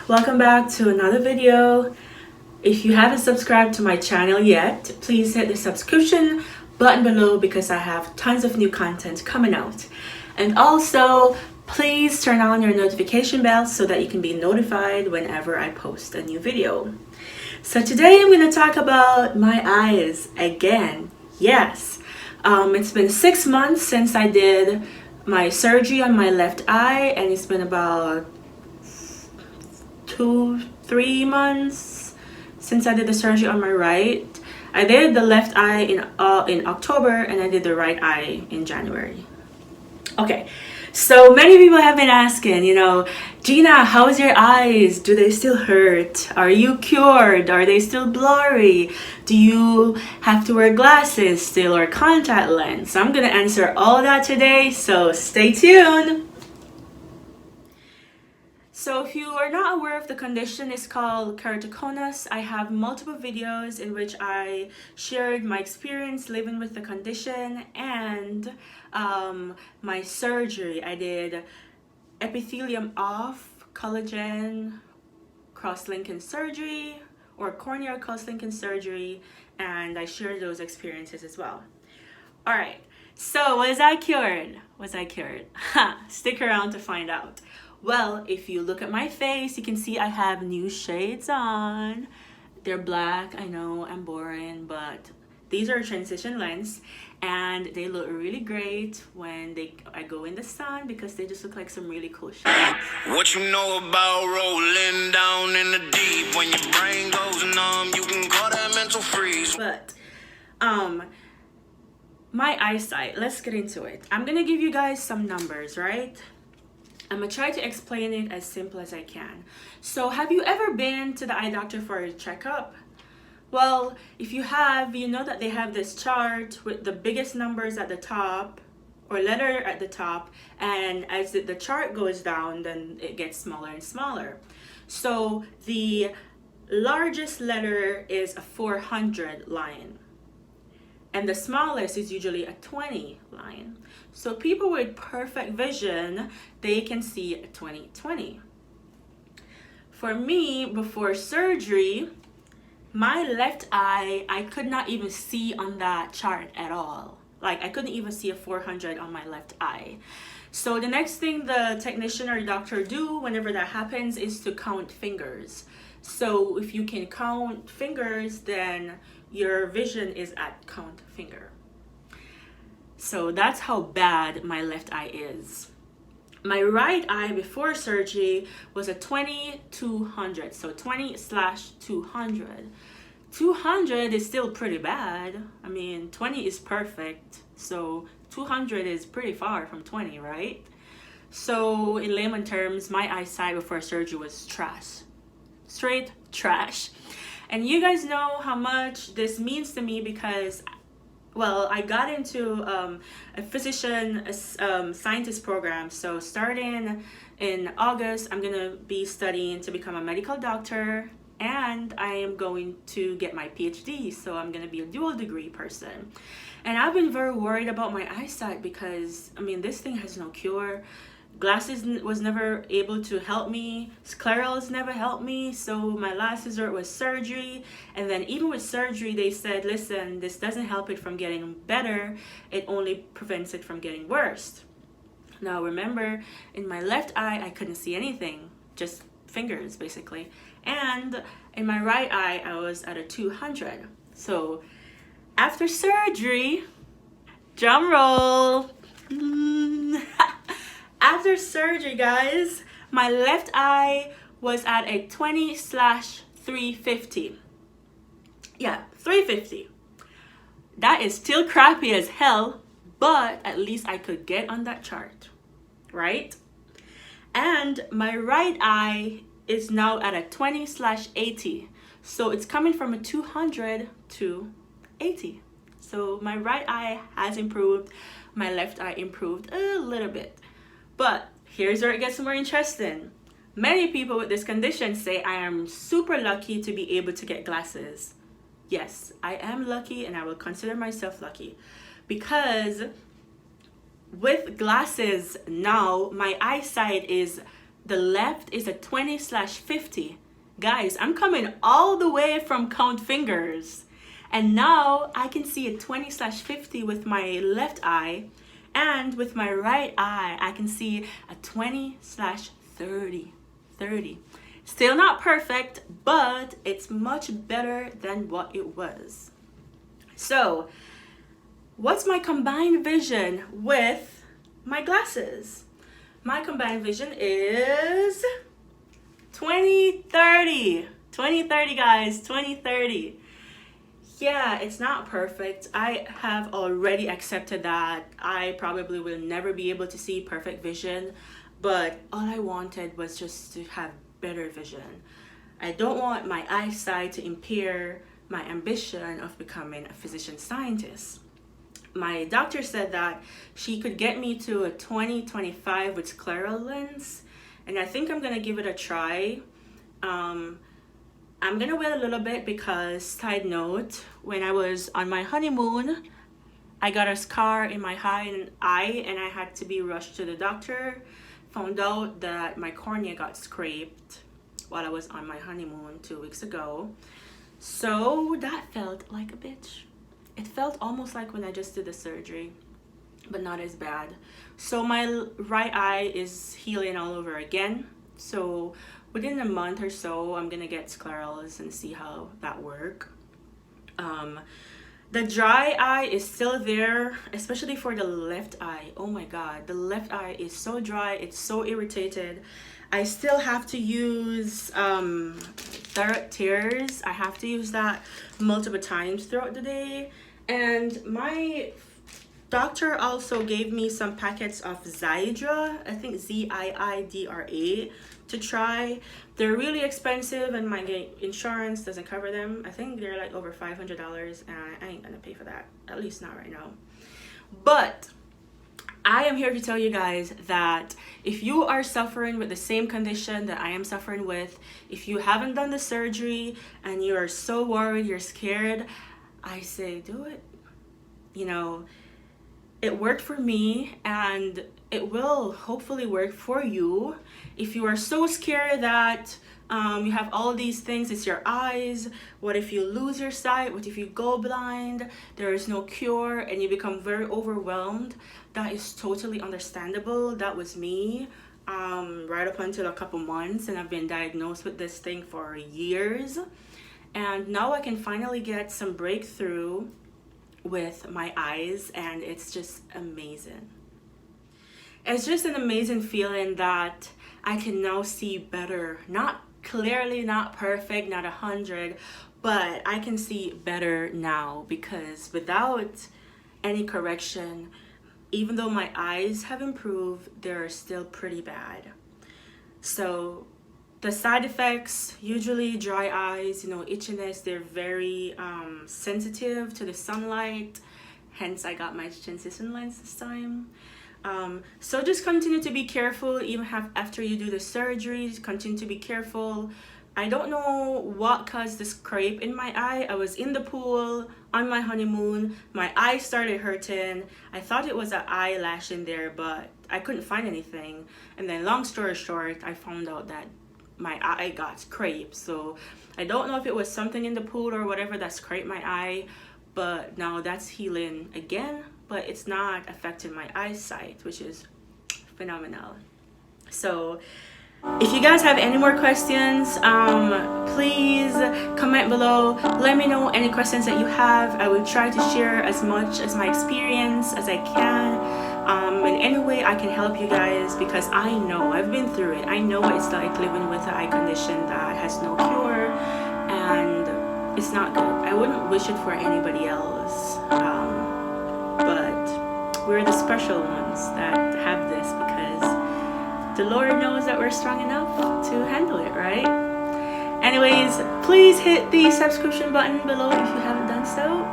welcome back to another video. If you haven't subscribed to my channel yet, please hit the subscription button below because I have tons of new content coming out. And also, please turn on your notification bell so that you can be notified whenever I post a new video. So today I'm going to talk about my eyes again. Yes, it's been 6 months since I did my surgery on my left eye, and it's been about 2-3 months since I did the surgery on my right. I did the left eye in October, and I did the right eye in January. Okay, so many people have been asking, Gina, how's your eyes? Do they still hurt? Are you cured? Are they still blurry? Do you have to wear glasses still or contact lens? So I'm gonna answer all that today, so stay tuned. So if you are not aware of the condition, it's called keratoconus. I have multiple videos in which I shared my experience living with the condition and my surgery. I did epithelium off, collagen, crosslinking surgery, or corneal crosslinking surgery, and I shared those experiences as well. All right, so was I cured? Was I cured? Stick around to find out. Well, if you look at my face, you can see I have new shades on. They're black. I know I'm boring, but these are transition lens, and they look really great when I go in the sun because they just look like some really cool shades. What you know about rolling down in the deep? When your brain goes numb, you can call that mental freeze. But my eyesight, let's get into it. I'm gonna give you guys some numbers, right? I'm gonna try to explain it as simple as I can. So have you ever been to the eye doctor for a checkup? Well, if you have, you know that they have this chart with the biggest numbers at the top or letter at the top, and as the chart goes down, then it gets smaller and smaller. So the largest letter is a 400 line, and the smallest is usually a 20 line. So people with perfect vision, they can see a 20/20. For me, before surgery, my left eye, I could not even see on that chart at all. Like, I couldn't even see a 400 on my left eye. So the next thing the technician or doctor do whenever that happens is to count fingers. So if you can count fingers, then your vision is at count finger. So that's how bad my left eye is. My right eye before surgery was a 20/200, so 20/200. 200 is still pretty bad. I mean, 20 is perfect, so 200 is pretty far from 20, right? So in layman terms, my eyesight before surgery was trash. Straight trash. And you guys know how much this means to me because, well, I got into a physician scientist program. So starting in August, I'm gonna be studying to become a medical doctor, and I am going to get my PhD. So I'm gonna be a dual degree person. And I've been very worried about my eyesight because, I mean, this thing has no cure. Glasses was never able to help me. Sclerals never helped me. So my last resort was surgery. And then even with surgery, they said, listen, this doesn't help it from getting better. It only prevents it from getting worse. Now remember, in my left eye, I couldn't see anything, just fingers basically. And in my right eye, I was at a 200. So after surgery, drum roll. After surgery, guys, my left eye was at a 20/350. Yeah, 350. That is still crappy as hell, but at least I could get on that chart, right? And my right eye is now at a 20/80. So it's coming from a 200 to 80. So my right eye has improved. My left eye improved a little bit. But here's where it gets more interesting. Many people with this condition say I am super lucky to be able to get glasses. Yes, I am lucky, and I will consider myself lucky because with glasses now, my eyesight is The left is a 20/50. Guys, I'm coming all the way from count fingers. And now I can see a 20/50 with my left eye. And with my right eye, I can see a 20/30. Still not perfect, but it's much better than what it was. So, what's my combined vision with my glasses? My combined vision is 20/30. 20/30, guys, 20/30. Yeah, it's not perfect. I have already accepted that I probably will never be able to see perfect vision, but all I wanted was just to have better vision. I don't want my eyesight to impair my ambition of becoming a physician scientist. My doctor said that she could get me to a 20/25 with scleral lens, and I think I'm gonna give it a try. I'm gonna wait a little bit because, side note, when I was on my honeymoon, I got a scar in my eye and I had to be rushed to the doctor. Found out that my cornea got scraped while I was on my honeymoon 2 weeks ago. So that felt like a bitch. It felt almost like when I just did the surgery, but not as bad. So my right eye is healing all over again. So within a month or so, I'm gonna get sclerals and see how that works. The dry eye is still there, especially for the left eye. Oh my god, the left eye is so dry, it's so irritated. I still have to use tears. I have to use that multiple times throughout the day. And my doctor also gave me some packets of Zydra, I think Zidra, to try. They're really expensive and my insurance doesn't cover them. I think they're like over $500 and I ain't gonna pay for that, at least not right now. But I am here to tell you guys that if you are suffering with the same condition that I am suffering with, if you haven't done the surgery and you are so worried, you're scared, I say do it. You know, it worked for me and it will hopefully work for you. If you are so scared that you have all these things, it's your eyes, what if you lose your sight, what if you go blind, there is no cure, and you become very overwhelmed, that is totally understandable. That was me right up until a couple months, and I've been diagnosed with this thing for years, and now I can finally get some breakthrough with my eyes, and it's just amazing. It's just an amazing feeling that I can now see better. Not clearly, not perfect, not 100, but I can see better now because without any correction, even though my eyes have improved, they're still pretty bad. So the side effects, usually dry eyes, you know, itchiness, they're very sensitive to the sunlight. Hence, I got my translucent lens this time. So just continue to be careful, even after you do the surgery, continue to be careful. I don't know what caused the scrape in my eye. I was in the pool on my honeymoon. My eye started hurting. I thought it was an eyelash in there, but I couldn't find anything. And then long story short, I found out that my eye got scraped. So I don't know if it was something in the pool or whatever that scraped my eye, but now that's healing again, but it's not affecting my eyesight, which is phenomenal. So if you guys have any more questions, please comment below. Let me know any questions that you have. I will try to share as much as my experience as I can. In any way I can help you guys, because I know I've been through it. I know what it's like living with an eye condition that has no cure, and it's not good. I wouldn't wish it for anybody else, but we're the special ones that have this because the Lord knows that we're strong enough to handle it, right? Anyways, please hit the subscription button below if you haven't done so.